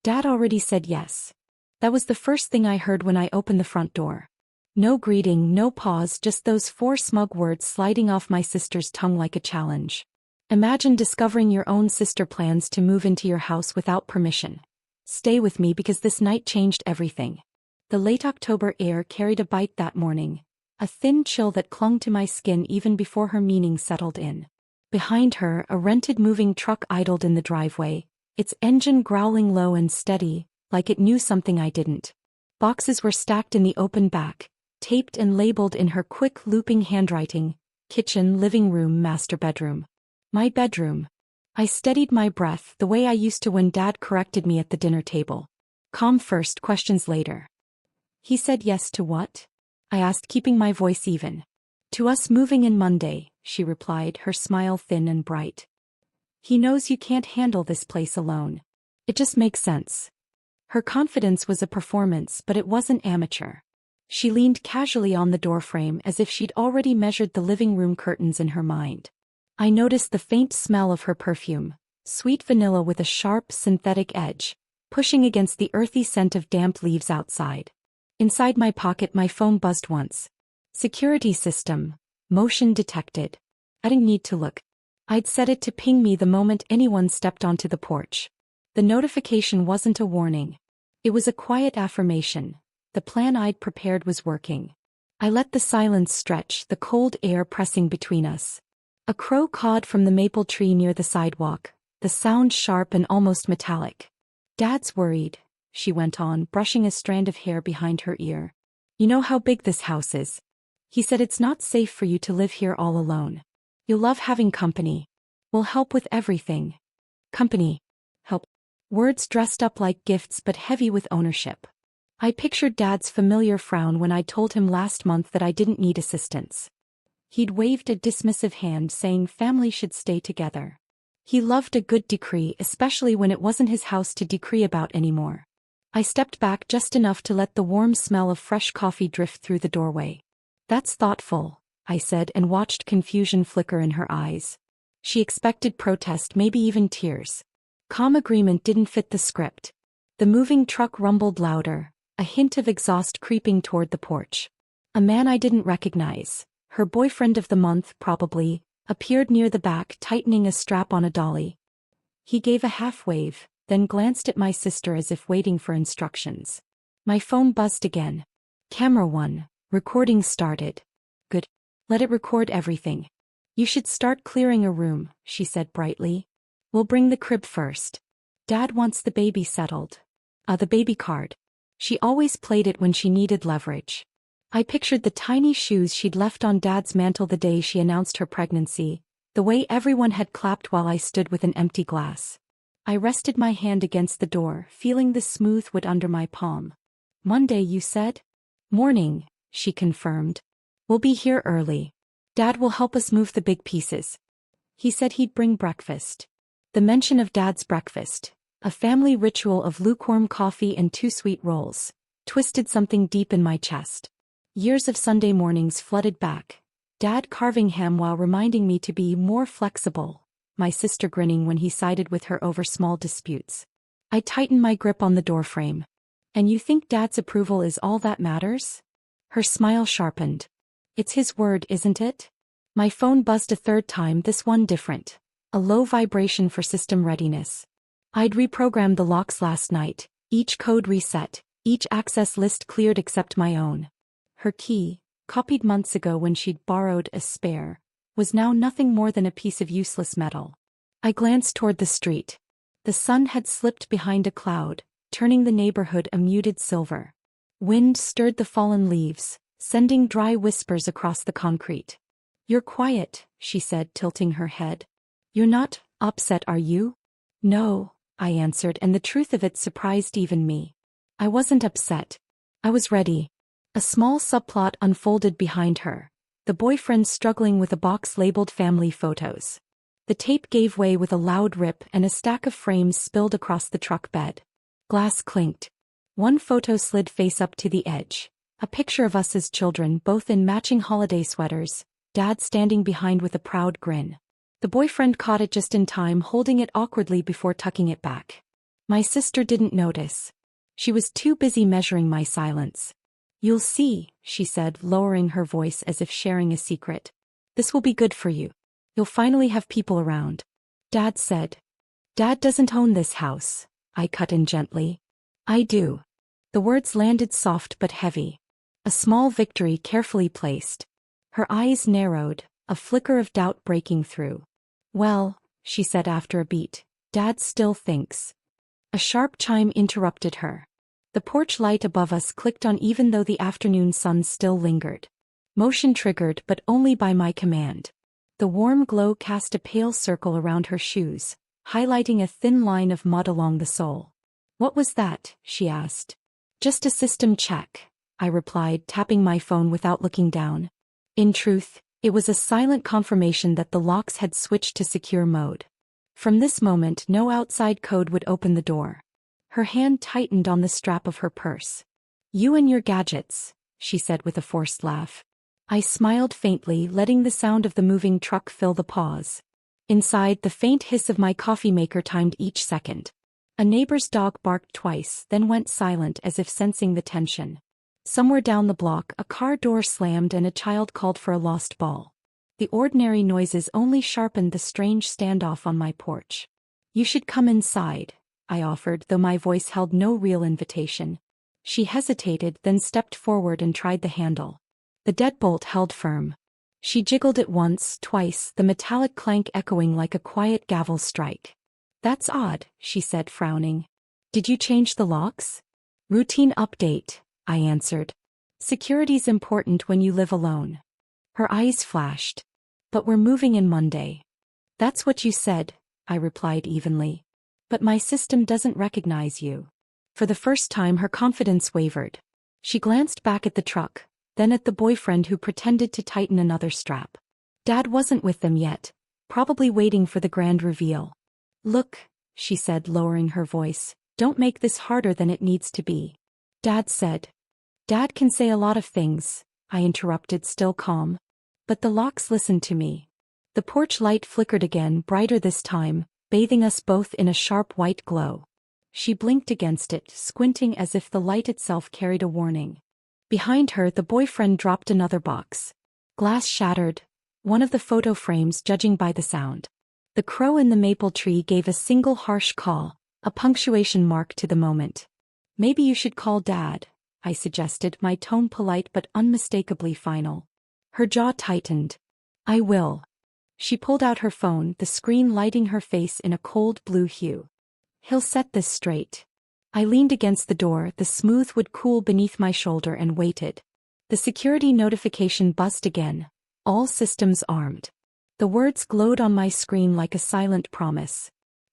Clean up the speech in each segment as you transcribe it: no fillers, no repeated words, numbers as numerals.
Dad already said yes. That was the first thing I heard when I opened the front door. No greeting, no pause, just those 4 smug words sliding off my sister's tongue like a challenge. Imagine discovering your own sister plans to move into your house without permission. Stay with me because this night changed everything. The late October air carried a bite that morning, a thin chill that clung to my skin even before her meaning settled in. Behind her, a rented moving truck idled in the driveway, its engine growling low and steady, like it knew something I didn't. Boxes were stacked in the open back, taped and labeled in her quick looping handwriting: kitchen, living room, master bedroom. My bedroom. I steadied my breath the way I used to when Dad corrected me at the dinner table. Calm first, questions later. He said yes to what? I asked, keeping my voice even. To us moving in Monday, she replied, her smile thin and bright. He knows you can't handle this place alone. It just makes sense. Her confidence was a performance, but it wasn't amateur. She leaned casually on the doorframe as if she'd already measured the living room curtains in her mind. I noticed the faint smell of her perfume, sweet vanilla with a sharp, synthetic edge, pushing against the earthy scent of damp leaves outside. Inside my pocket, my phone buzzed once. Security system. Motion detected. I didn't need to look. I'd set it to ping me the moment anyone stepped onto the porch. The notification wasn't a warning. It was a quiet affirmation. The plan I'd prepared was working. I let the silence stretch, the cold air pressing between us. A crow cawed from the maple tree near the sidewalk, the sound sharp and almost metallic. Dad's worried, she went on, brushing a strand of hair behind her ear. You know how big this house is. He said it's not safe for you to live here all alone. You'll love having company. We'll help with everything. Company. Help. Words dressed up like gifts but heavy with ownership. I pictured Dad's familiar frown when I told him last month that I didn't need assistance. He'd waved a dismissive hand saying family should stay together. He loved a good decree, especially when it wasn't his house to decree about anymore. I stepped back just enough to let the warm smell of fresh coffee drift through the doorway. That's thoughtful, I said, and watched confusion flicker in her eyes. She expected protest, maybe even tears. Calm agreement didn't fit the script. The moving truck rumbled louder, a hint of exhaust creeping toward the porch. A man I didn't recognize, her boyfriend of the month probably, appeared near the back, tightening a strap on a dolly. He gave a half wave, then glanced at my sister as if waiting for instructions. My phone buzzed again. Camera 1, recording started. Good. Let it record everything. You should start clearing a room, she said brightly. We'll bring the crib first. Dad wants the baby settled. The baby card. She always played it when she needed leverage. I pictured the tiny shoes she'd left on Dad's mantle the day she announced her pregnancy, the way everyone had clapped while I stood with an empty glass. I rested my hand against the door, feeling the smooth wood under my palm. Monday, you said? Morning, she confirmed. We'll be here early. Dad will help us move the big pieces. He said he'd bring breakfast. The mention of Dad's breakfast, a family ritual of lukewarm coffee and 2 sweet rolls, twisted something deep in my chest. Years of Sunday mornings flooded back, Dad carving ham while reminding me to be more flexible, my sister grinning when he sided with her over small disputes. I tightened my grip on the doorframe. And you think Dad's approval is all that matters? Her smile sharpened. It's his word, isn't it? My phone buzzed a third time, this one different. A low vibration for system readiness. I'd reprogrammed the locks last night, each code reset, each access list cleared except my own. Her key, copied months ago when she'd borrowed a spare, was now nothing more than a piece of useless metal. I glanced toward the street. The sun had slipped behind a cloud, turning the neighborhood a muted silver. Wind stirred the fallen leaves, sending dry whispers across the concrete. You're quiet, she said, tilting her head. You're not upset, are you? No, I answered, and the truth of it surprised even me. I wasn't upset. I was ready. A small subplot unfolded behind her, the boyfriend struggling with a box labeled family photos. The tape gave way with a loud rip and a stack of frames spilled across the truck bed. Glass clinked. One photo slid face up to the edge. A picture of us as children, both in matching holiday sweaters, Dad standing behind with a proud grin. The boyfriend caught it just in time, holding it awkwardly before tucking it back. My sister didn't notice. She was too busy measuring my silence. You'll see, she said, lowering her voice as if sharing a secret. This will be good for you. You'll finally have people around. Dad said. Dad doesn't own this house, I cut in gently. I do. The words landed soft but heavy. A small victory carefully placed. Her eyes narrowed, a flicker of doubt breaking through. Well, she said after a beat, Dad still thinks. A sharp chime interrupted her. The porch light above us clicked on even though the afternoon sun still lingered. Motion triggered but only by my command. The warm glow cast a pale circle around her shoes, highlighting a thin line of mud along the sole. What was that? She asked. Just a system check, I replied, tapping my phone without looking down. In truth, it was a silent confirmation that the locks had switched to secure mode. From this moment no outside code would open the door. Her hand tightened on the strap of her purse. You and your gadgets, she said with a forced laugh. I smiled faintly, letting the sound of the moving truck fill the pause. Inside, the faint hiss of my coffee maker timed each second. A neighbor's dog barked twice, then went silent as if sensing the tension. Somewhere down the block, a car door slammed and a child called for a lost ball. The ordinary noises only sharpened the strange standoff on my porch. You should come inside, I offered, though my voice held no real invitation. She hesitated, then stepped forward and tried the handle. The deadbolt held firm. She jiggled it once, twice, the metallic clank echoing like a quiet gavel strike. That's odd, she said, frowning. Did you change the locks? Routine update, I answered. Security's important when you live alone. Her eyes flashed. But we're moving in Monday. That's what you said, I replied evenly. But my system doesn't recognize you. For the first time her confidence wavered. She glanced back at the truck, then at the boyfriend who pretended to tighten another strap. Dad wasn't with them yet, probably waiting for the grand reveal. Look, she said, lowering her voice, don't make this harder than it needs to be. Dad said. Dad can say a lot of things, I interrupted, still calm. But the locks listened to me. The porch light flickered again, brighter this time, bathing us both in a sharp white glow. She blinked against it, squinting as if the light itself carried a warning. Behind her, the boyfriend dropped another box. Glass shattered, one of the photo frames judging by the sound. The crow in the maple tree gave a single harsh call, a punctuation mark to the moment. Maybe you should call Dad, I suggested, my tone polite but unmistakably final. Her jaw tightened. I will. She pulled out her phone, the screen lighting her face in a cold blue hue. He'll set this straight. I leaned against the door, the smooth wood cool beneath my shoulder, and waited. The security notification buzzed again. All systems armed. The words glowed on my screen like a silent promise.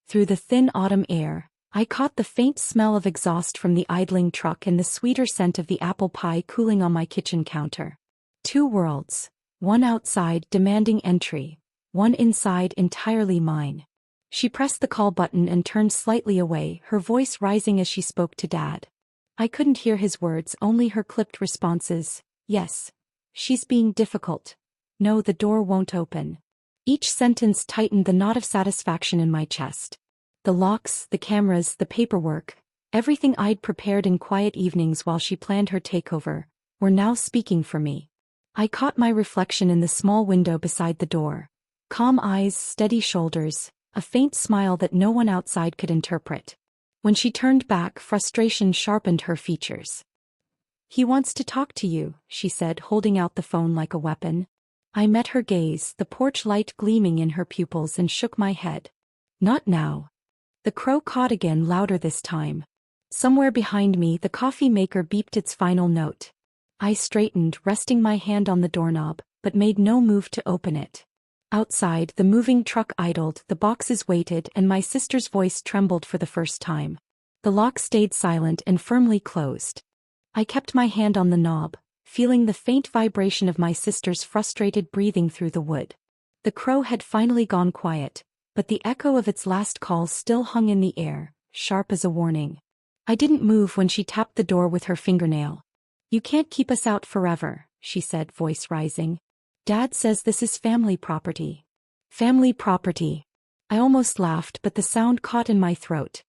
Through the thin autumn air, I caught the faint smell of exhaust from the idling truck and the sweeter scent of the apple pie cooling on my kitchen counter. Two worlds, one outside demanding entry, one inside entirely mine. She pressed the call button and turned slightly away, her voice rising as she spoke to Dad. I couldn't hear his words, only her clipped responses. Yes. She's being difficult. No, the door won't open. Each sentence tightened the knot of satisfaction in my chest. The locks, the cameras, the paperwork, everything I'd prepared in quiet evenings while she planned her takeover, were now speaking for me. I caught my reflection in the small window beside the door. Calm eyes, steady shoulders, a faint smile that no one outside could interpret. When she turned back, frustration sharpened her features. He wants to talk to you, she said, holding out the phone like a weapon. I met her gaze, the porch light gleaming in her pupils, and shook my head. Not now. The crow cawed again, louder this time. Somewhere behind me, the coffee maker beeped its final note. I straightened, resting my hand on the doorknob, but made no move to open it. Outside, the moving truck idled, the boxes waited, and my sister's voice trembled for the first time. The lock stayed silent and firmly closed. I kept my hand on the knob, feeling the faint vibration of my sister's frustrated breathing through the wood. The crow had finally gone quiet, but the echo of its last call still hung in the air, sharp as a warning. I didn't move when she tapped the door with her fingernail. You can't keep us out forever, she said, voice rising. Dad says this is family property. Family property. I almost laughed, but the sound caught in my throat.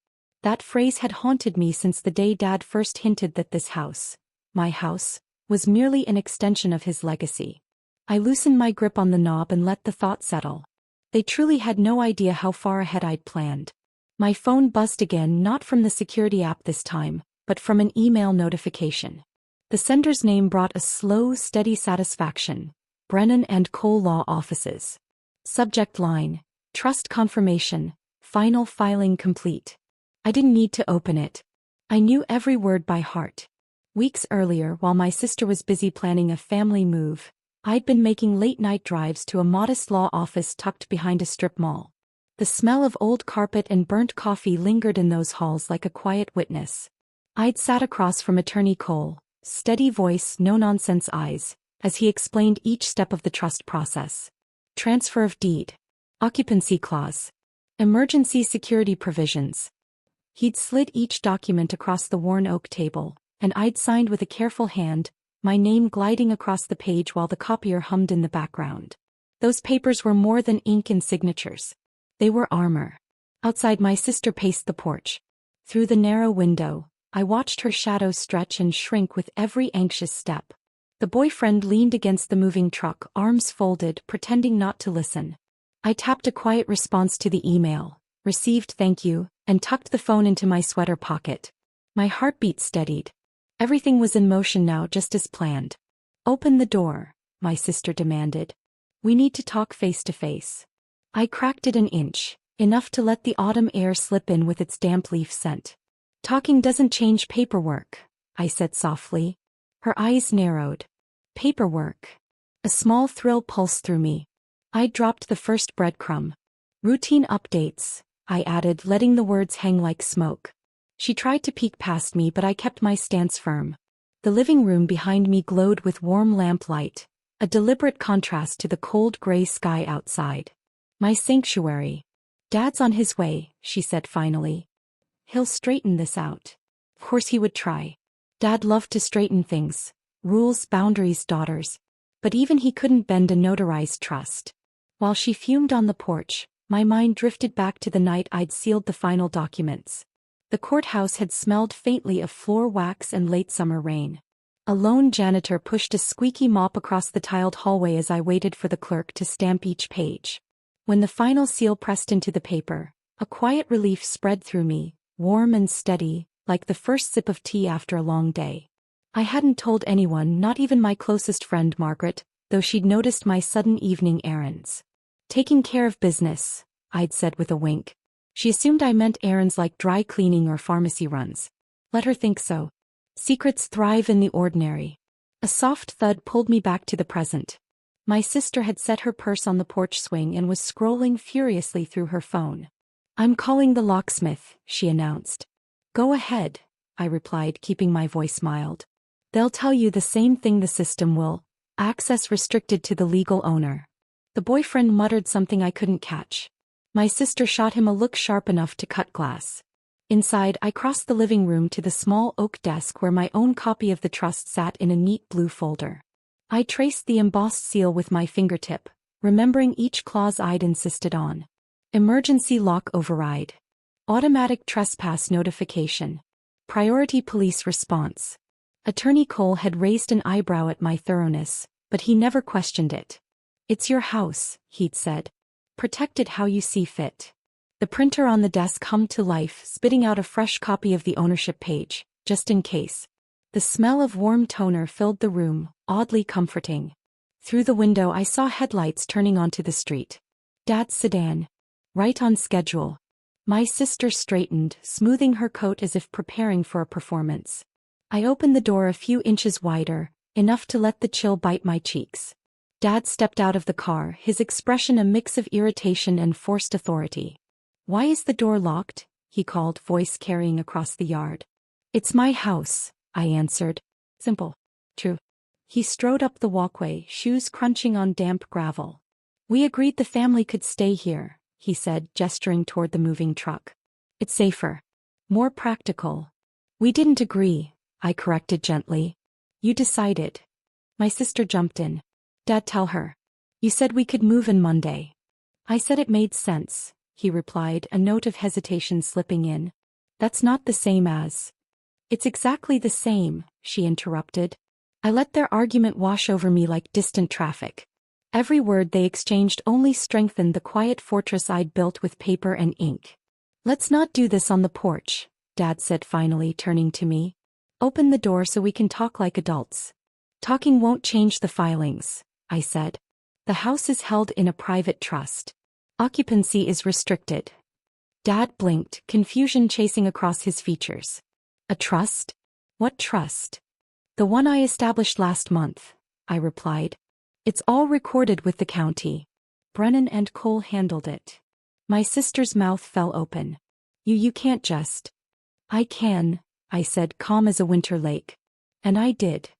That phrase had haunted me since the day Dad first hinted that this house, my house, was merely an extension of his legacy. I loosened my grip on the knob and let the thought settle. They truly had no idea how far ahead I'd planned. My phone buzzed again, not from the security app this time, but from an email notification. The sender's name brought a slow, steady satisfaction. Brennan and Cole Law Offices. Subject line: Trust confirmation. Final filing complete. I didn't need to open it. I knew every word by heart. Weeks earlier, while my sister was busy planning a family move, I'd been making late-night drives to a modest law office tucked behind a strip mall. The smell of old carpet and burnt coffee lingered in those halls like a quiet witness. I'd sat across from Attorney Cole, steady voice, no-nonsense eyes, as he explained each step of the trust process. Transfer of deed. Occupancy clause. Emergency security provisions. He'd slid each document across the worn oak table, and I'd signed with a careful hand, my name gliding across the page while the copier hummed in the background. Those papers were more than ink and signatures. They were armor. Outside, my sister paced the porch. Through the narrow window, I watched her shadow stretch and shrink with every anxious step. The boyfriend leaned against the moving truck, arms folded, pretending not to listen. I tapped a quiet response to the email, received thank you, and tucked the phone into my sweater pocket. My heartbeat steadied. Everything was in motion now, just as planned. Open the door, my sister demanded. We need to talk face to face. I cracked it an inch, enough to let the autumn air slip in with its damp leaf scent. Talking doesn't change paperwork, I said softly. Her eyes narrowed. Paperwork. A small thrill pulsed through me. I dropped the first breadcrumb. Routine updates, I added, letting the words hang like smoke. She tried to peek past me, but I kept my stance firm. The living room behind me glowed with warm lamplight, a deliberate contrast to the cold gray sky outside. My sanctuary. Dad's on his way, she said finally. He'll straighten this out. Of course he would try. Dad loved to straighten things. Rules, boundaries, daughters. But even he couldn't bend a notarized trust. While she fumed on the porch, my mind drifted back to the night I'd sealed the final documents. The courthouse had smelled faintly of floor wax and late summer rain. A lone janitor pushed a squeaky mop across the tiled hallway as I waited for the clerk to stamp each page. When the final seal pressed into the paper, a quiet relief spread through me, warm and steady, like the first sip of tea after a long day. I hadn't told anyone, not even my closest friend Margaret, though she'd noticed my sudden evening errands. Taking care of business, I'd said with a wink. She assumed I meant errands like dry cleaning or pharmacy runs. Let her think so. Secrets thrive in the ordinary. A soft thud pulled me back to the present. My sister had set her purse on the porch swing and was scrolling furiously through her phone. I'm calling the locksmith, she announced. Go ahead, I replied, keeping my voice mild. They'll tell you the same thing the system will. Access restricted to the legal owner. The boyfriend muttered something I couldn't catch. My sister shot him a look sharp enough to cut glass. Inside, I crossed the living room to the small oak desk where my own copy of the trust sat in a neat blue folder. I traced the embossed seal with my fingertip, remembering each clause I'd insisted on. Emergency lock override. Automatic trespass notification. Priority police response. Attorney Cole had raised an eyebrow at my thoroughness, but he never questioned it. It's your house, he'd said. Protect it how you see fit. The printer on the desk hummed to life, spitting out a fresh copy of the ownership page, just in case. The smell of warm toner filled the room, oddly comforting. Through the window I saw headlights turning onto the street. Dad's sedan. Right on schedule. My sister straightened, smoothing her coat as if preparing for a performance. I opened the door a few inches wider, enough to let the chill bite my cheeks. Dad stepped out of the car, his expression a mix of irritation and forced authority. Why is the door locked? He called, voice carrying across the yard. It's my house, I answered. Simple. True. He strode up the walkway, shoes crunching on damp gravel. We agreed the family could stay here, he said, gesturing toward the moving truck. It's safer. More practical. We didn't agree, I corrected gently. You decided. My sister jumped in. Dad, tell her. You said we could move in Monday. I said it made sense, he replied, a note of hesitation slipping in. That's not the same as. It's exactly the same, she interrupted. I let their argument wash over me like distant traffic. Every word they exchanged only strengthened the quiet fortress I'd built with paper and ink. Let's not do this on the porch, Dad said finally, turning to me. Open the door so we can talk like adults. Talking won't change the filings, I said. The house is held in a private trust. Occupancy is restricted. Dad blinked, confusion chasing across his features. A trust? What trust? The one I established last month, I replied. It's all recorded with the county. Brennan and Cole handled it. My sister's mouth fell open. You can't just. I can, I said, calm as a winter lake. And I did.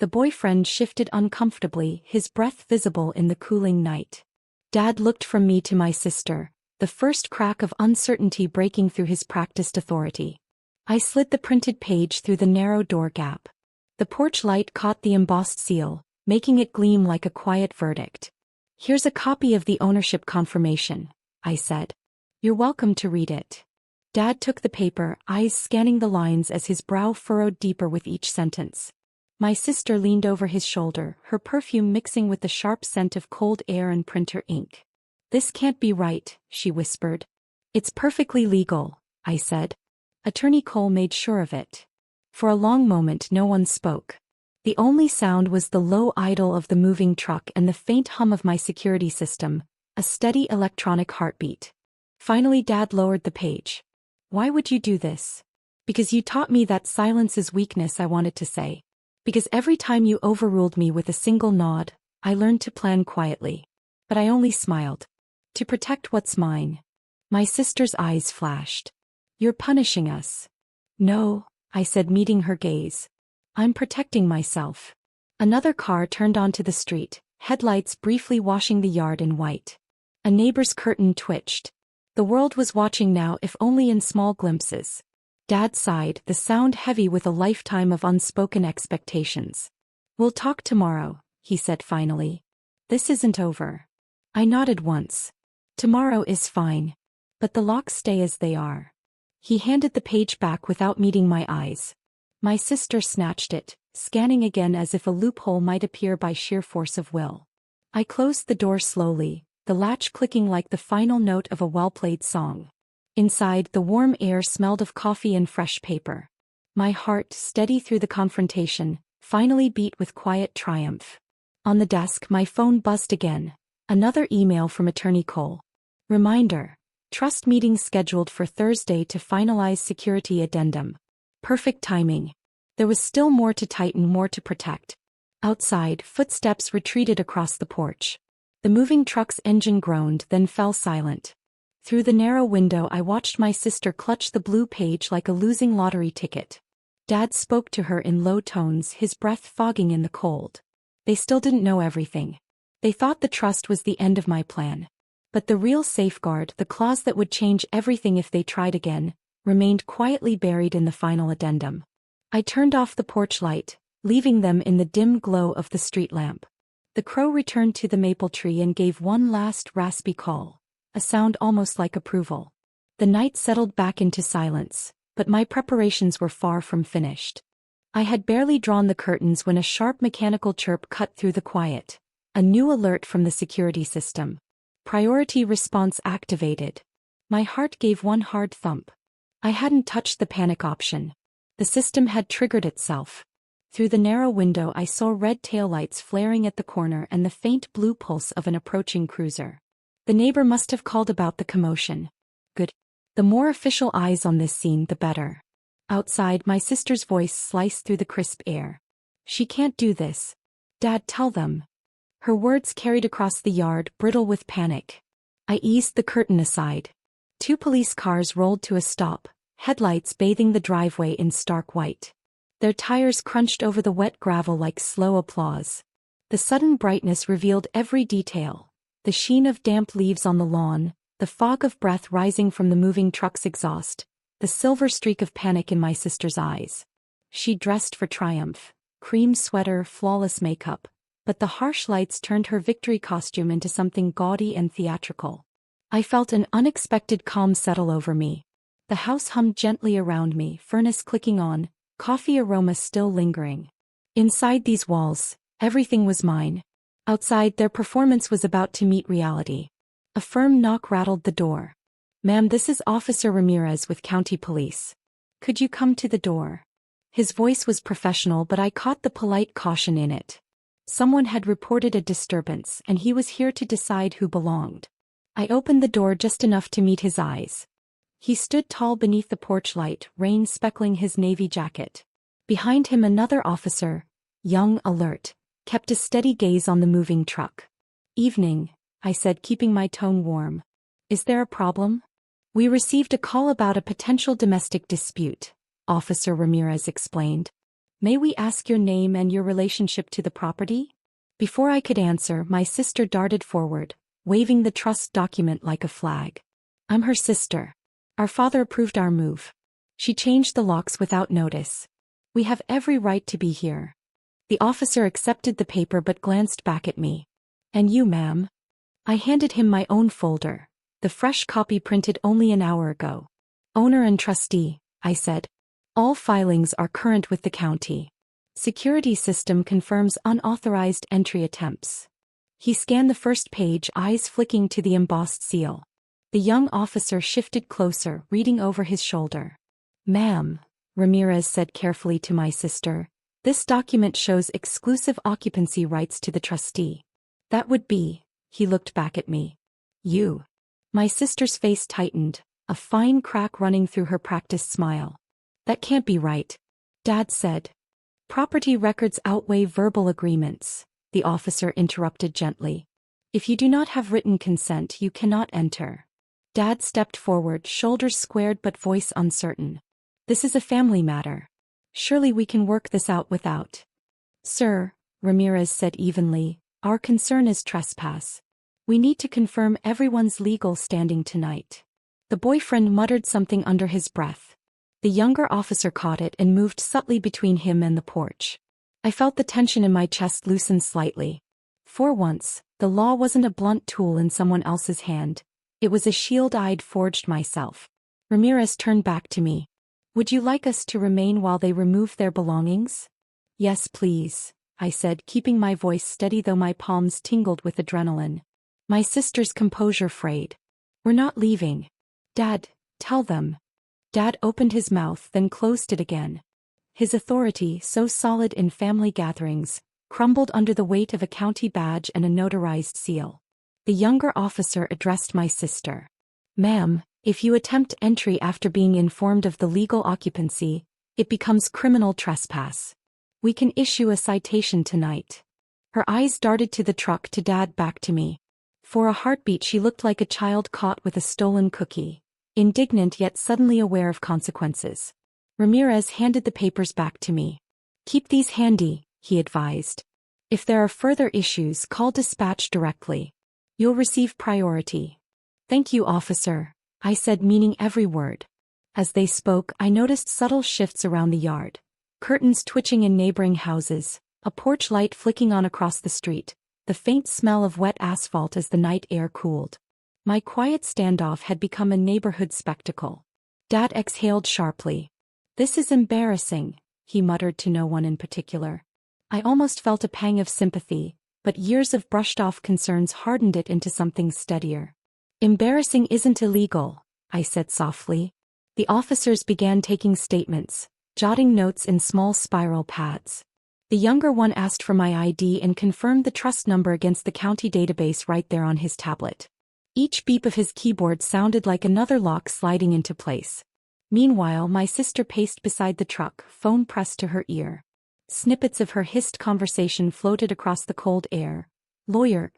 The boyfriend shifted uncomfortably, his breath visible in the cooling night. Dad looked from me to my sister, the first crack of uncertainty breaking through his practiced authority. I slid the printed page through the narrow door gap. The porch light caught the embossed seal, making it gleam like a quiet verdict. Here's a copy of the ownership confirmation, I said. You're welcome to read it. Dad took the paper, eyes scanning the lines as his brow furrowed deeper with each sentence. My sister leaned over his shoulder, her perfume mixing with the sharp scent of cold air and printer ink. This can't be right, she whispered. It's perfectly legal, I said. Attorney Cole made sure of it. For a long moment no one spoke. The only sound was the low idle of the moving truck and the faint hum of my security system, a steady electronic heartbeat. Finally Dad lowered the page. Why would you do this? Because you taught me that silence is weakness, I wanted to say. Because every time you overruled me with a single nod, I learned to plan quietly. But I only smiled. To protect what's mine. My sister's eyes flashed. You're punishing us. No, I said, meeting her gaze. I'm protecting myself. Another car turned onto the street, headlights briefly washing the yard in white. A neighbor's curtain twitched. The world was watching now, if only in small glimpses. Dad sighed, the sound heavy with a lifetime of unspoken expectations. We'll talk tomorrow, he said finally. This isn't over. I nodded once. Tomorrow is fine. But the locks stay as they are. He handed the page back without meeting my eyes. My sister snatched it, scanning again as if a loophole might appear by sheer force of will. I closed the door slowly, the latch clicking like the final note of a well-played song. Inside, the warm air smelled of coffee and fresh paper. My heart, steady through the confrontation, finally beat with quiet triumph. On the desk, my phone buzzed again. Another email from Attorney Cole. Reminder. Trust meeting scheduled for Thursday to finalize security addendum. Perfect timing. There was still more to tighten, more to protect. Outside, footsteps retreated across the porch. The moving truck's engine groaned, then fell silent. Through the narrow window I watched my sister clutch the blue page like a losing lottery ticket. Dad spoke to her in low tones, his breath fogging in the cold. They still didn't know everything. They thought the trust was the end of my plan. But the real safeguard, the clause that would change everything if they tried again, remained quietly buried in the final addendum. I turned off the porch light, leaving them in the dim glow of the street lamp. The crow returned to the maple tree and gave one last raspy call, a sound almost like approval. The night settled back into silence, but my preparations were far from finished. I had barely drawn the curtains when a sharp mechanical chirp cut through the quiet, a new alert from the security system. Priority response activated. My heart gave one hard thump. I hadn't touched the panic option. The system had triggered itself. Through the narrow window I saw red taillights flaring at the corner and the faint blue pulse of an approaching cruiser. The neighbor must have called about the commotion. Good. The more official eyes on this scene, the better. Outside, my sister's voice sliced through the crisp air. She can't do this. Dad, tell them. Her words carried across the yard, brittle with panic. I eased the curtain aside. 2 police cars rolled to a stop, headlights bathing the driveway in stark white. Their tires crunched over the wet gravel like slow applause. The sudden brightness revealed every detail. The sheen of damp leaves on the lawn, the fog of breath rising from the moving truck's exhaust, the silver streak of panic in my sister's eyes. She dressed for triumph. Cream sweater, flawless makeup. But the harsh lights turned her victory costume into something gaudy and theatrical. I felt an unexpected calm settle over me. The house hummed gently around me, furnace clicking on, coffee aroma still lingering. Inside these walls, everything was mine. Outside, their performance was about to meet reality. A firm knock rattled the door. "Ma'am, this is Officer Ramirez with County Police. Could you come to the door?" His voice was professional, but I caught the polite caution in it. Someone had reported a disturbance, and he was here to decide who belonged. I opened the door just enough to meet his eyes. He stood tall beneath the porch light, rain speckling his navy jacket. Behind him another officer, young, alert, kept a steady gaze on the moving truck. "Evening," I said, keeping my tone warm. "Is there a problem?" "We received a call about a potential domestic dispute," Officer Ramirez explained. "May we ask your name and your relationship to the property?" Before I could answer, my sister darted forward, waving the trust document like a flag. "I'm her sister. Our father approved our move." She changed the locks without notice. "We have every right to be here." The officer accepted the paper but glanced back at me. "And you, ma'am?" I handed him my own folder, the fresh copy printed only an hour ago. "Owner and trustee," I said. "All filings are current with the county. Security system confirms unauthorized entry attempts." He scanned the first page, eyes flicking to the embossed seal. The young officer shifted closer, reading over his shoulder. "Ma'am," Ramirez said carefully to my sister, "this document shows exclusive occupancy rights to the trustee. That would be," he looked back at me, "you." My sister's face tightened, a fine crack running through her practiced smile. "That can't be right," Dad said. "Property records outweigh verbal agreements," the officer interrupted gently. "If you do not have written consent, you cannot enter." Dad stepped forward, shoulders squared but voice uncertain. "This is a family matter. Surely we can work this out without." "Sir," Ramirez said evenly, "our concern is trespass. We need to confirm everyone's legal standing tonight." The boyfriend muttered something under his breath. The younger officer caught it and moved subtly between him and the porch. I felt the tension in my chest loosen slightly. For once, the law wasn't a blunt tool in someone else's hand. It was a shield I'd forged myself. Ramirez turned back to me. "Would you like us to remain while they remove their belongings?" "Yes, please," I said, keeping my voice steady though my palms tingled with adrenaline. My sister's composure frayed. "We're not leaving." "Dad, tell them." Dad opened his mouth then closed it again. His authority, so solid in family gatherings, crumbled under the weight of a county badge and a notarized seal. The younger officer addressed my sister. "Ma'am, if you attempt entry after being informed of the legal occupancy, it becomes criminal trespass. We can issue a citation tonight." Her eyes darted to the truck, to Dad, back to me. For a heartbeat she looked like a child caught with a stolen cookie, indignant yet suddenly aware of consequences. Ramirez handed the papers back to me. "Keep these handy," he advised. "If there are further issues, call dispatch directly. You'll receive priority." "Thank you, officer," I said, meaning every word. As they spoke, I noticed subtle shifts around the yard. Curtains twitching in neighboring houses, a porch light flicking on across the street, the faint smell of wet asphalt as the night air cooled. My quiet standoff had become a neighborhood spectacle. Dad exhaled sharply. "This is embarrassing," he muttered to no one in particular. I almost felt a pang of sympathy, but years of brushed-off concerns hardened it into something steadier. "Embarrassing isn't illegal," I said softly. The officers began taking statements, jotting notes in small spiral pads. The younger one asked for my ID and confirmed the trust number against the county database right there on his tablet. Each beep of his keyboard sounded like another lock sliding into place. Meanwhile, my sister paced beside the truck, phone pressed to her ear. Snippets of her hissed conversation floated across the cold air. "Lawyer.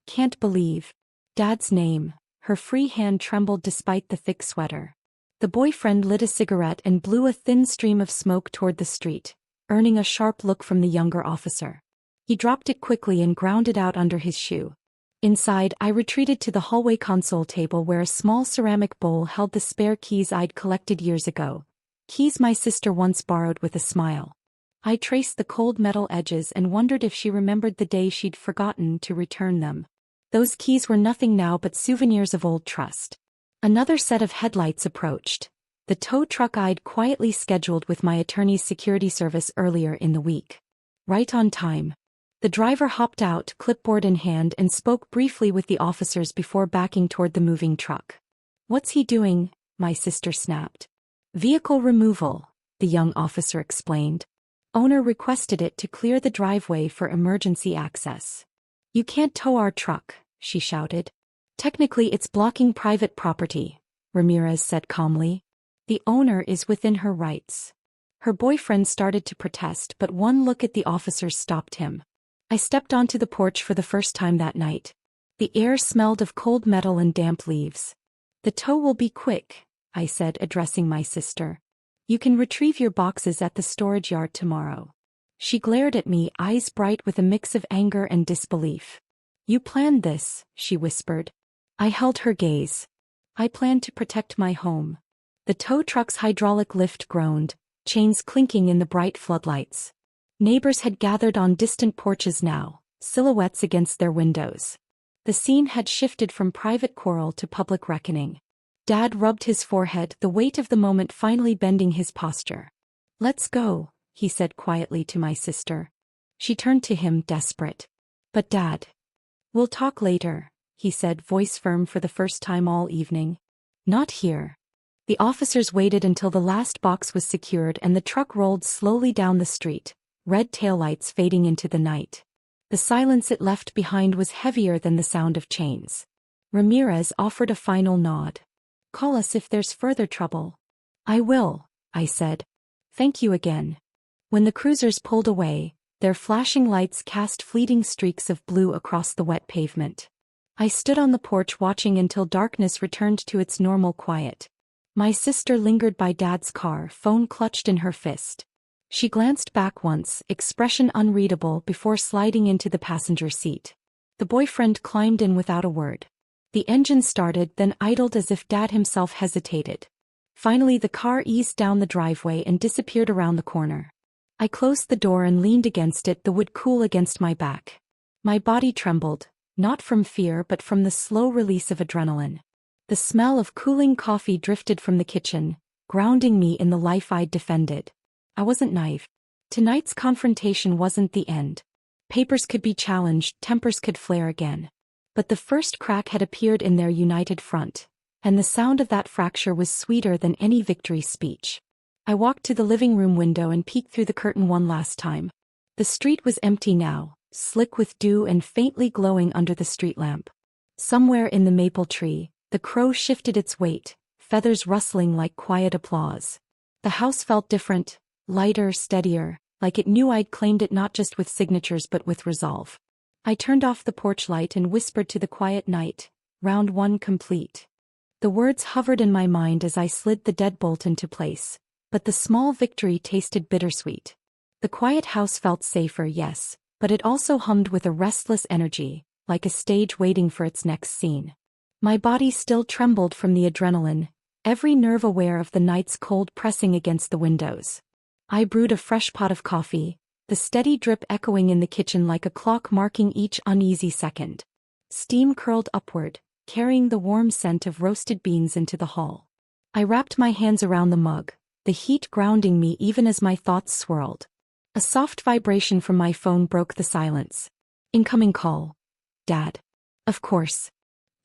Can't believe." Dad's name. Her free hand trembled despite the thick sweater. The boyfriend lit a cigarette and blew a thin stream of smoke toward the street, earning a sharp look from the younger officer. He dropped it quickly and ground it out under his shoe. Inside, I retreated to the hallway console table where a small ceramic bowl held the spare keys I'd collected years ago. Keys my sister once borrowed with a smile. I traced the cold metal edges and wondered if she remembered the day she'd forgotten to return them. Those keys were nothing now but souvenirs of old trust. Another set of headlights approached. The tow truck I'd quietly scheduled with my attorney's security service earlier in the week. Right on time. The driver hopped out, clipboard in hand, and spoke briefly with the officers before backing toward the moving truck. "What's he doing?" my sister snapped. "Vehicle removal," the young officer explained. "Owner requested it to clear the driveway for emergency access." "You can't tow our truck," she shouted. "Technically it's blocking private property," Ramirez said calmly. "The owner is within her rights." Her boyfriend started to protest, but one look at the officers stopped him. I stepped onto the porch for the first time that night. The air smelled of cold metal and damp leaves. "The tow will be quick," I said, addressing my sister. "You can retrieve your boxes at the storage yard tomorrow." She glared at me, eyes bright with a mix of anger and disbelief. "You planned this," she whispered. I held her gaze. "I plan to protect my home." The tow truck's hydraulic lift groaned, chains clinking in the bright floodlights. Neighbors had gathered on distant porches now, silhouettes against their windows. The scene had shifted from private quarrel to public reckoning. Dad rubbed his forehead, the weight of the moment finally bending his posture. "Let's go," he said quietly to my sister. She turned to him, desperate. "But Dad." "We'll talk later," he said, voice firm for the first time all evening. "Not here." The officers waited until the last box was secured and the truck rolled slowly down the street, red taillights fading into the night. The silence it left behind was heavier than the sound of chains. Ramirez offered a final nod. "Call us if there's further trouble." "I will," I said. "Thank you again." When the cruisers pulled away, their flashing lights cast fleeting streaks of blue across the wet pavement. I stood on the porch watching until darkness returned to its normal quiet. My sister lingered by Dad's car, phone clutched in her fist. She glanced back once, expression unreadable, before sliding into the passenger seat. The boyfriend climbed in without a word. The engine started, then idled as if Dad himself hesitated. Finally the car eased down the driveway and disappeared around the corner. I closed the door and leaned against it, the wood cool against my back. My body trembled, not from fear but from the slow release of adrenaline. The smell of cooling coffee drifted from the kitchen, grounding me in the life I'd defended. I wasn't naive. Tonight's confrontation wasn't the end. Papers could be challenged, tempers could flare again. But the first crack had appeared in their united front, and the sound of that fracture was sweeter than any victory speech. I walked to the living room window and peeked through the curtain one last time. The street was empty now, slick with dew and faintly glowing under the street lamp. Somewhere in the maple tree, the crow shifted its weight, feathers rustling like quiet applause. The house felt different, lighter, steadier, like it knew I'd claimed it not just with signatures but with resolve. I turned off the porch light and whispered to the quiet night, "Round one complete." The words hovered in my mind as I slid the deadbolt into place, but the small victory tasted bittersweet. The quiet house felt safer, yes, but it also hummed with a restless energy, like a stage waiting for its next scene. My body still trembled from the adrenaline, every nerve aware of the night's cold pressing against the windows. I brewed a fresh pot of coffee, the steady drip echoing in the kitchen like a clock marking each uneasy second. Steam curled upward, carrying the warm scent of roasted beans into the hall. I wrapped my hands around the mug, the heat grounding me even as my thoughts swirled. A soft vibration from my phone broke the silence. Incoming call. Dad. Of course.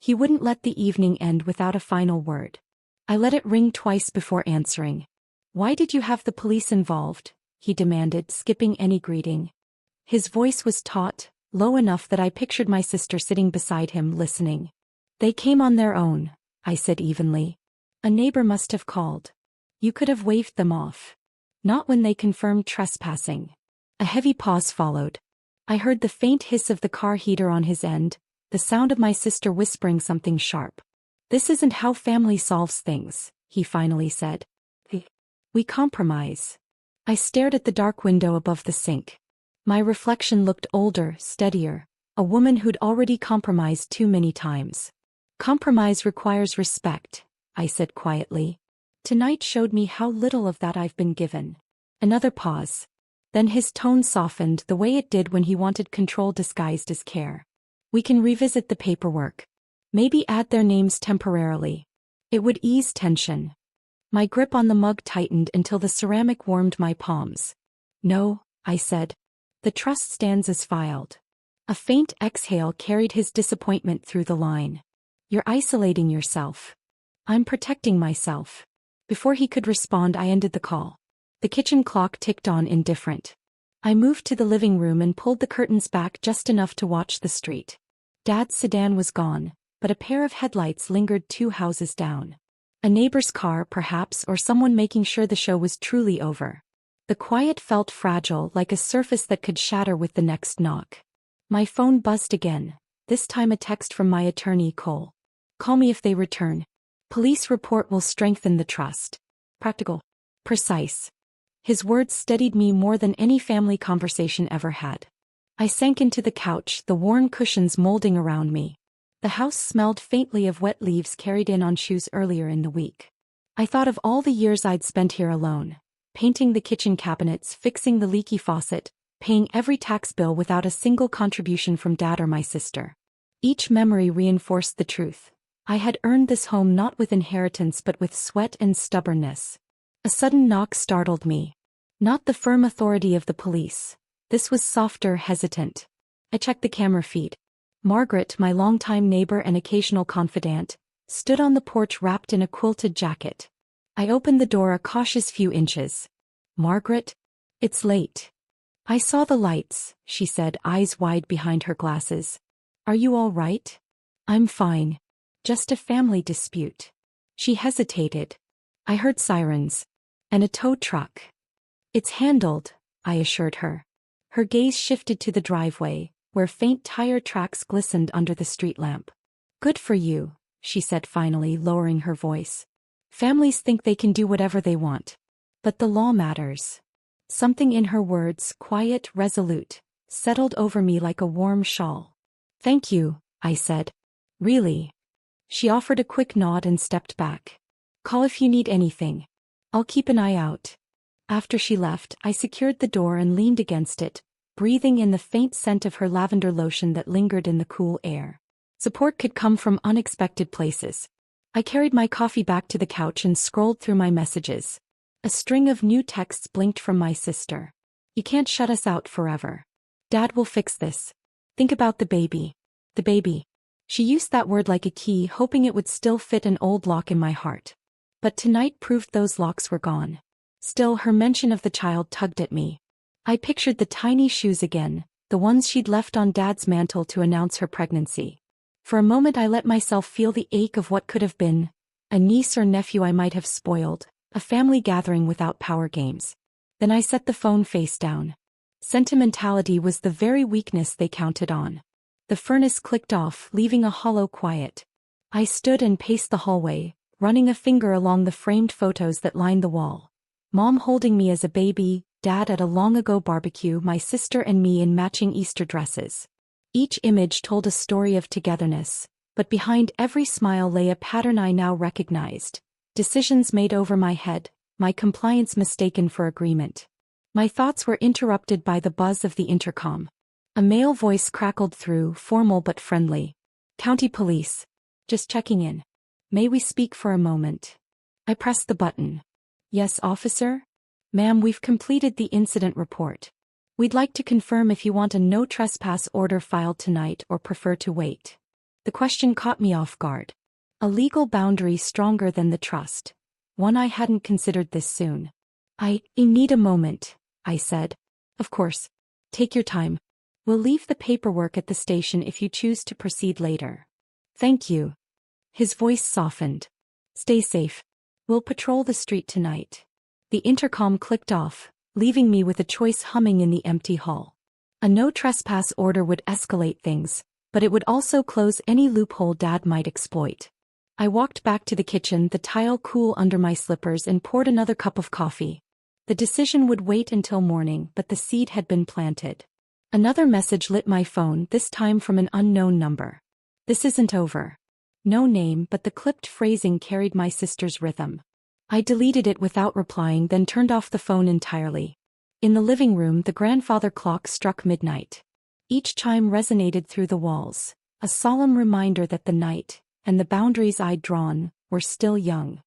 He wouldn't let the evening end without a final word. I let it ring twice before answering. "Why did you have the police involved?" he demanded, skipping any greeting. His voice was taut, low enough that I pictured my sister sitting beside him, listening. "They came on their own," I said evenly. "A neighbor must have called. You could have waved them off." "Not when they confirmed trespassing." A heavy pause followed. I heard the faint hiss of the car heater on his end, the sound of my sister whispering something sharp. "This isn't how family solves things," he finally said. "We compromise." I stared at the dark window above the sink. My reflection looked older, steadier, a woman who'd already compromised too many times. "Compromise requires respect," I said quietly. "Tonight showed me how little of that I've been given." Another pause. Then his tone softened, the way it did when he wanted control disguised as care. "We can revisit the paperwork. Maybe add their names temporarily. It would ease tension." My grip on the mug tightened until the ceramic warmed my palms. No, I said. The trust stands as filed. A faint exhale carried his disappointment through the line. You're isolating yourself. I'm protecting myself. Before he could respond, I ended the call. The kitchen clock ticked on indifferent. I moved to the living room and pulled the curtains back just enough to watch the street. Dad's sedan was gone, but a pair of headlights lingered 2 houses down. A neighbor's car, perhaps, or someone making sure the show was truly over. The quiet felt fragile, like a surface that could shatter with the next knock. My phone buzzed again, this time a text from my attorney Cole. Call me if they return. Police report will strengthen the trust. Practical. Precise. His words steadied me more than any family conversation ever had. I sank into the couch, the worn cushions molding around me. The house smelled faintly of wet leaves carried in on shoes earlier in the week. I thought of all the years I'd spent here alone, painting the kitchen cabinets, fixing the leaky faucet, paying every tax bill without a single contribution from Dad or my sister. Each memory reinforced the truth. I had earned this home not with inheritance but with sweat and stubbornness. A sudden knock startled me. Not the firm authority of the police. This was softer, hesitant. I checked the camera feed. Margaret, my longtime neighbor and occasional confidant, stood on the porch wrapped in a quilted jacket. I opened the door a cautious few inches. Margaret? It's late. I saw the lights, she said, eyes wide behind her glasses. Are you all right? I'm fine. Just a family dispute. She hesitated. I heard sirens. And a tow truck. It's handled, I assured her. Her gaze shifted to the driveway, where faint tire tracks glistened under the street lamp. Good for you, she said finally, lowering her voice. Families think they can do whatever they want. But the law matters. Something in her words, quiet, resolute, settled over me like a warm shawl. Thank you, I said. Really? She offered a quick nod and stepped back. Call if you need anything. I'll keep an eye out. After she left, I secured the door and leaned against it, breathing in the faint scent of her lavender lotion that lingered in the cool air. Support could come from unexpected places. I carried my coffee back to the couch and scrolled through my messages. A string of new texts blinked from my sister. You can't shut us out forever. Dad will fix this. Think about the baby. The baby. She used that word like a key, hoping it would still fit an old lock in my heart. But tonight proved those locks were gone. Still, her mention of the child tugged at me. I pictured the tiny shoes again, the ones she'd left on Dad's mantle to announce her pregnancy. For a moment I let myself feel the ache of what could have been, a niece or nephew I might have spoiled, a family gathering without power games. Then I set the phone face down. Sentimentality was the very weakness they counted on. The furnace clicked off, leaving a hollow quiet. I stood and paced the hallway, running a finger along the framed photos that lined the wall. Mom holding me as a baby, Dad at a long-ago barbecue, my sister and me in matching Easter dresses. Each image told a story of togetherness, but behind every smile lay a pattern I now recognized. Decisions made over my head, my compliance mistaken for agreement. My thoughts were interrupted by the buzz of the intercom. A male voice crackled through, formal but friendly. County Police. Just checking in. May we speak for a moment? I pressed the button. Yes, officer? Ma'am, we've completed the incident report. We'd like to confirm if you want a no trespass order filed tonight or prefer to wait. The question caught me off guard. A legal boundary stronger than the trust. One I hadn't considered this soon. I need a moment, I said. Of course. Take your time. We'll leave the paperwork at the station if you choose to proceed later. Thank you. His voice softened. Stay safe. We'll patrol the street tonight. The intercom clicked off, leaving me with a choice humming in the empty hall. A no trespass order would escalate things, but it would also close any loophole Dad might exploit. I walked back to the kitchen, the tile cool under my slippers, and poured another cup of coffee. The decision would wait until morning, but the seed had been planted. Another message lit my phone, this time from an unknown number. This isn't over. No name, but the clipped phrasing carried my sister's rhythm. I deleted it without replying, then turned off the phone entirely. In the living room, the grandfather clock struck midnight. Each chime resonated through the walls, a solemn reminder that the night, and the boundaries I'd drawn, were still young.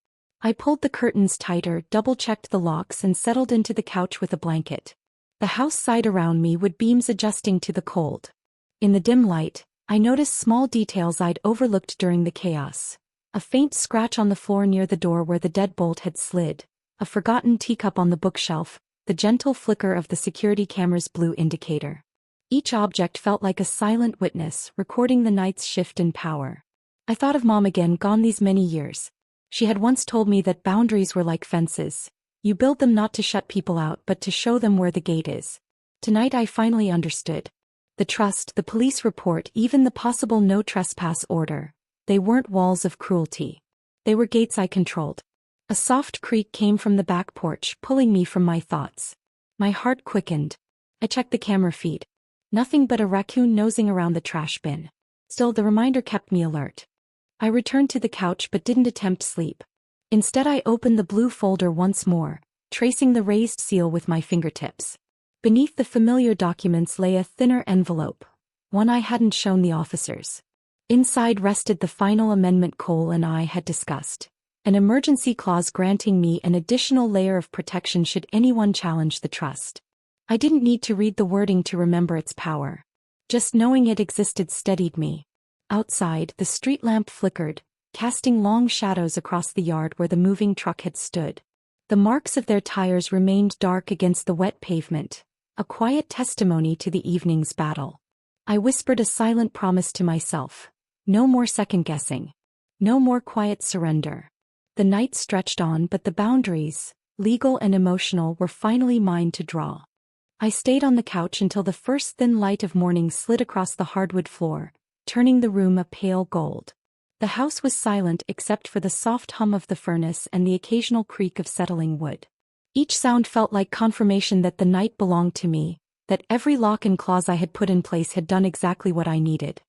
I pulled the curtains tighter, double-checked the locks and settled into the couch with a blanket. The house sighed around me with beams adjusting to the cold. In the dim light, I noticed small details I'd overlooked during the chaos. A faint scratch on the floor near the door where the deadbolt had slid, a forgotten teacup on the bookshelf, the gentle flicker of the security camera's blue indicator. Each object felt like a silent witness, recording the night's shift in power. I thought of Mom again, gone these many years. She had once told me that boundaries were like fences. You build them not to shut people out but to show them where the gate is. Tonight I finally understood. The trust, the police report, even the possible no trespass order. They weren't walls of cruelty. They were gates I controlled. A soft creak came from the back porch, pulling me from my thoughts. My heart quickened. I checked the camera feed. Nothing but a raccoon nosing around the trash bin. Still, the reminder kept me alert. I returned to the couch but didn't attempt sleep. Instead, I opened the blue folder once more, tracing the raised seal with my fingertips. Beneath the familiar documents lay a thinner envelope, one I hadn't shown the officers. Inside rested the final amendment Cole and I had discussed, an emergency clause granting me an additional layer of protection should anyone challenge the trust. I didn't need to read the wording to remember its power. Just knowing it existed steadied me. Outside, the street lamp flickered, casting long shadows across the yard where the moving truck had stood. The marks of their tires remained dark against the wet pavement, a quiet testimony to the evening's battle. I whispered a silent promise to myself. No more second-guessing. No more quiet surrender. The night stretched on, but the boundaries, legal and emotional, were finally mine to draw. I stayed on the couch until the first thin light of morning slid across the hardwood floor, turning the room a pale gold. The house was silent except for the soft hum of the furnace and the occasional creak of settling wood. Each sound felt like confirmation that the night belonged to me, that every lock and clause I had put in place had done exactly what I needed.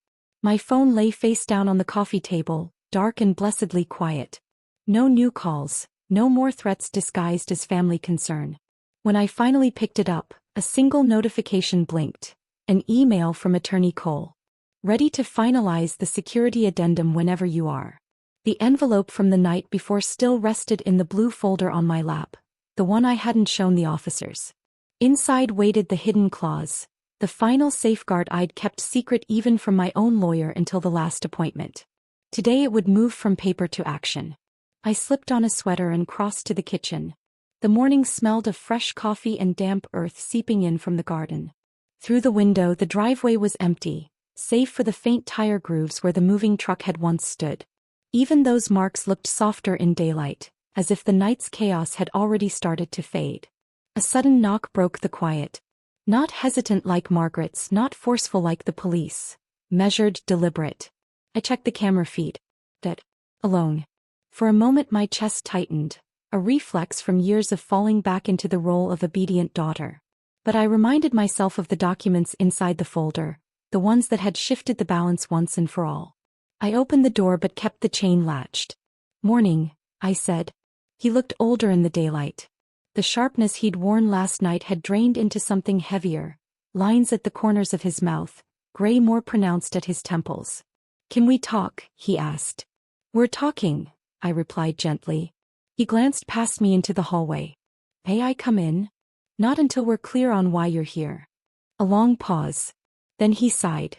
My phone lay face down on the coffee table, dark and blessedly quiet. No new calls, no more threats disguised as family concern. When I finally picked it up, a single notification blinked. An email from Attorney Cole. Ready to finalize the security addendum whenever you are. The envelope from the night before still rested in the blue folder on my lap, the one I hadn't shown the officers. Inside waited the hidden clause, the final safeguard I'd kept secret even from my own lawyer until the last appointment. Today it would move from paper to action. I slipped on a sweater and crossed to the kitchen. The morning smelled of fresh coffee and damp earth seeping in from the garden. Through the window the driveway was empty, save for the faint tire grooves where the moving truck had once stood. Even those marks looked softer in daylight, as if the night's chaos had already started to fade. A sudden knock broke the quiet. Not hesitant like Margaret's, not forceful like the police. Measured, deliberate. I checked the camera feed. Dead. Alone. For a moment my chest tightened, a reflex from years of falling back into the role of obedient daughter. But I reminded myself of the documents inside the folder, the ones that had shifted the balance once and for all. I opened the door but kept the chain latched. "Morning," I said. He looked older in the daylight. The sharpness he'd worn last night had drained into something heavier, lines at the corners of his mouth, gray more pronounced at his temples. "Can we talk?" he asked. "We're talking," I replied gently. He glanced past me into the hallway. "May I come in?" "Not until we're clear on why you're here." A long pause. Then he sighed.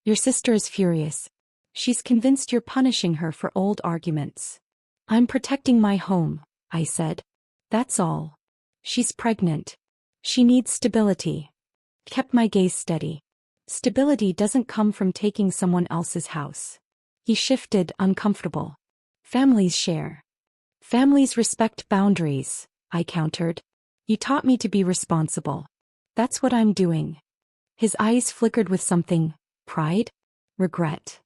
"Your sister is furious. She's convinced you're punishing her for old arguments." "I'm protecting my home," I said. "That's all." "She's pregnant. She needs stability." Kept my gaze steady. "Stability doesn't come from taking someone else's house." He shifted, uncomfortable. "Families share. Families respect boundaries," I countered. "You taught me to be responsible. That's what I'm doing." His eyes flickered with something. Pride? Regret?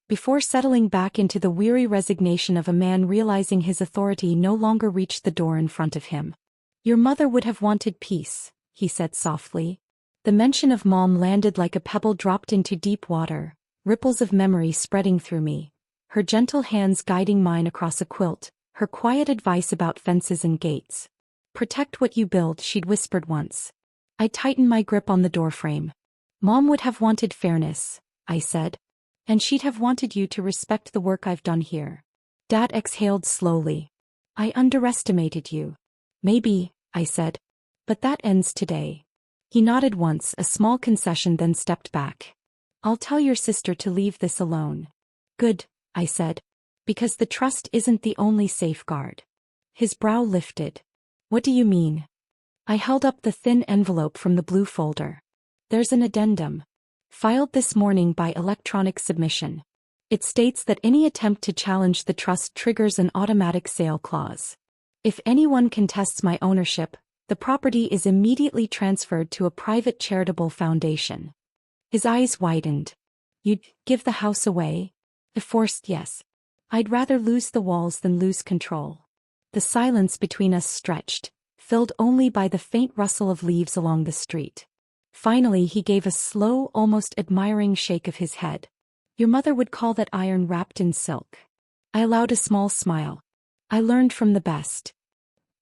Before settling back into the weary resignation of a man realizing his authority no longer reached the door in front of him. "Your mother would have wanted peace," he said softly. The mention of Mom landed like a pebble dropped into deep water, ripples of memory spreading through me, her gentle hands guiding mine across a quilt, her quiet advice about fences and gates. "Protect what you build," she'd whispered once. I tightened my grip on the doorframe. "Mom would have wanted fairness," I said. "And she'd have wanted you to respect the work I've done here." Dad exhaled slowly. I underestimated you. Maybe, I said. But that ends today. He nodded once, a small concession, then stepped back. I'll tell your sister to leave this alone. Good, I said. Because the trust isn't the only safeguard. His brow lifted. What do you mean? I held up the thin envelope from the blue folder. There's an addendum. Filed this morning by electronic submission. It states that any attempt to challenge the trust triggers an automatic sale clause. If anyone contests my ownership, the property is immediately transferred to a private charitable foundation. His eyes widened. You'd give the house away? A forced yes. I'd rather lose the walls than lose control. The silence between us stretched, filled only by the faint rustle of leaves along the street. Finally he gave a slow, almost admiring shake of his head. Your mother would call that iron wrapped in silk. I allowed a small smile. I learned from the best.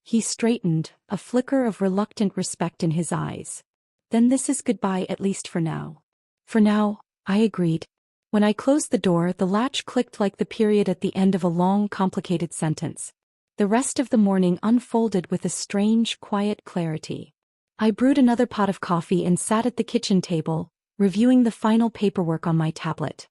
He straightened, a flicker of reluctant respect in his eyes. Then this is goodbye, at least for now. For now, I agreed. When I closed the door, the latch clicked like the period at the end of a long, complicated sentence. The rest of the morning unfolded with a strange, quiet clarity. I brewed another pot of coffee and sat at the kitchen table, reviewing the final paperwork on my tablet.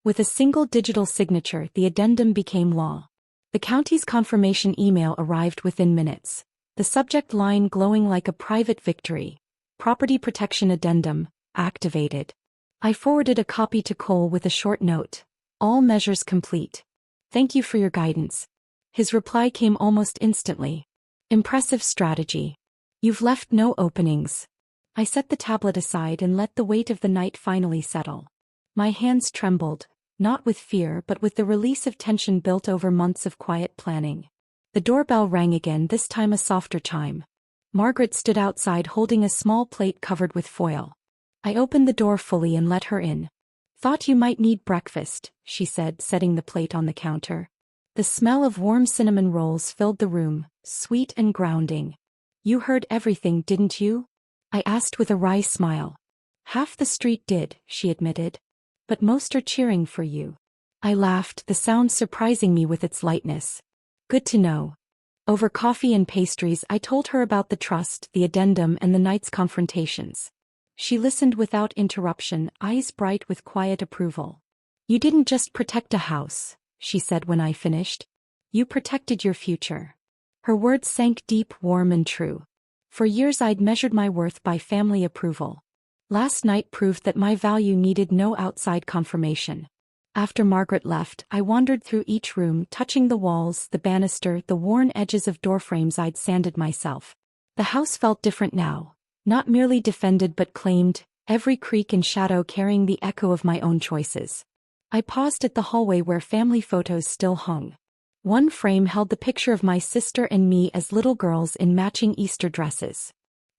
With a single digital signature, the addendum became law. The county's confirmation email arrived within minutes, the subject line glowing like a private victory. Property Protection Addendum, activated. I forwarded a copy to Cole with a short note. All measures complete. Thank you for your guidance. His reply came almost instantly. Impressive strategy. You've left no openings. I set the tablet aside and let the weight of the night finally settle. My hands trembled, not with fear but with the release of tension built over months of quiet planning. The doorbell rang again, this time a softer chime. Margaret stood outside holding a small plate covered with foil. I opened the door fully and let her in. Thought you might need breakfast, she said, setting the plate on the counter. The smell of warm cinnamon rolls filled the room, sweet and grounding. You heard everything, didn't you? I asked with a wry smile. Half the street did, she admitted. But most are cheering for you. I laughed, the sound surprising me with its lightness. Good to know. Over coffee and pastries I told her about the trust, the addendum and the night's confrontations. She listened without interruption, eyes bright with quiet approval. You didn't just protect a house, she said when I finished. You protected your future. Her words sank deep, warm and true. For years I'd measured my worth by family approval. Last night proved that my value needed no outside confirmation. After Margaret left, I wandered through each room, touching the walls, the banister, the worn edges of doorframes I'd sanded myself. The house felt different now, not merely defended but claimed, every creak and shadow carrying the echo of my own choices. I paused at the hallway where family photos still hung. One frame held the picture of my sister and me as little girls in matching Easter dresses.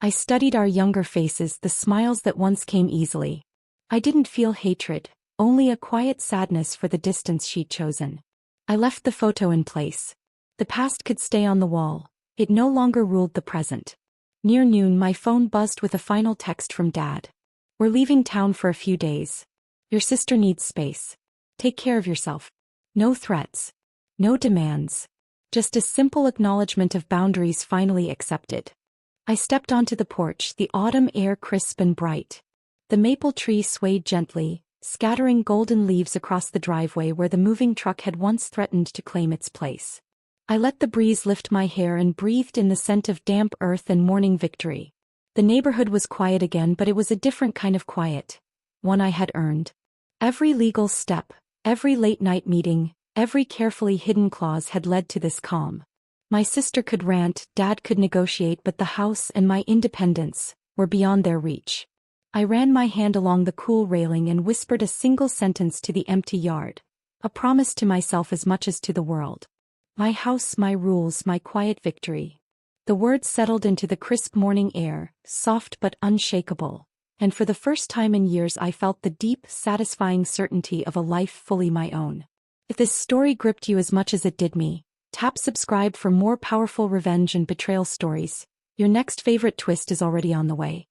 I studied our younger faces, the smiles that once came easily. I didn't feel hatred, only a quiet sadness for the distance she'd chosen. I left the photo in place. The past could stay on the wall. It no longer ruled the present. Near noon my phone buzzed with a final text from Dad. We're leaving town for a few days. Your sister needs space. Take care of yourself. No threats. No demands. Just a simple acknowledgement of boundaries finally accepted. I stepped onto the porch, the autumn air crisp and bright. The maple tree swayed gently, scattering golden leaves across the driveway where the moving truck had once threatened to claim its place. I let the breeze lift my hair and breathed in the scent of damp earth and morning victory. The neighborhood was quiet again, but it was a different kind of quiet, one I had earned. Every legal step, every late-night meeting, every carefully hidden clause had led to this calm. My sister could rant, Dad could negotiate, but the house and my independence were beyond their reach. I ran my hand along the cool railing and whispered a single sentence to the empty yard, a promise to myself as much as to the world. My house, my rules, my quiet victory. The words settled into the crisp morning air, soft but unshakable, and for the first time in years I felt the deep, satisfying certainty of a life fully my own. If this story gripped you as much as it did me, tap subscribe for more powerful revenge and betrayal stories. Your next favorite twist is already on the way.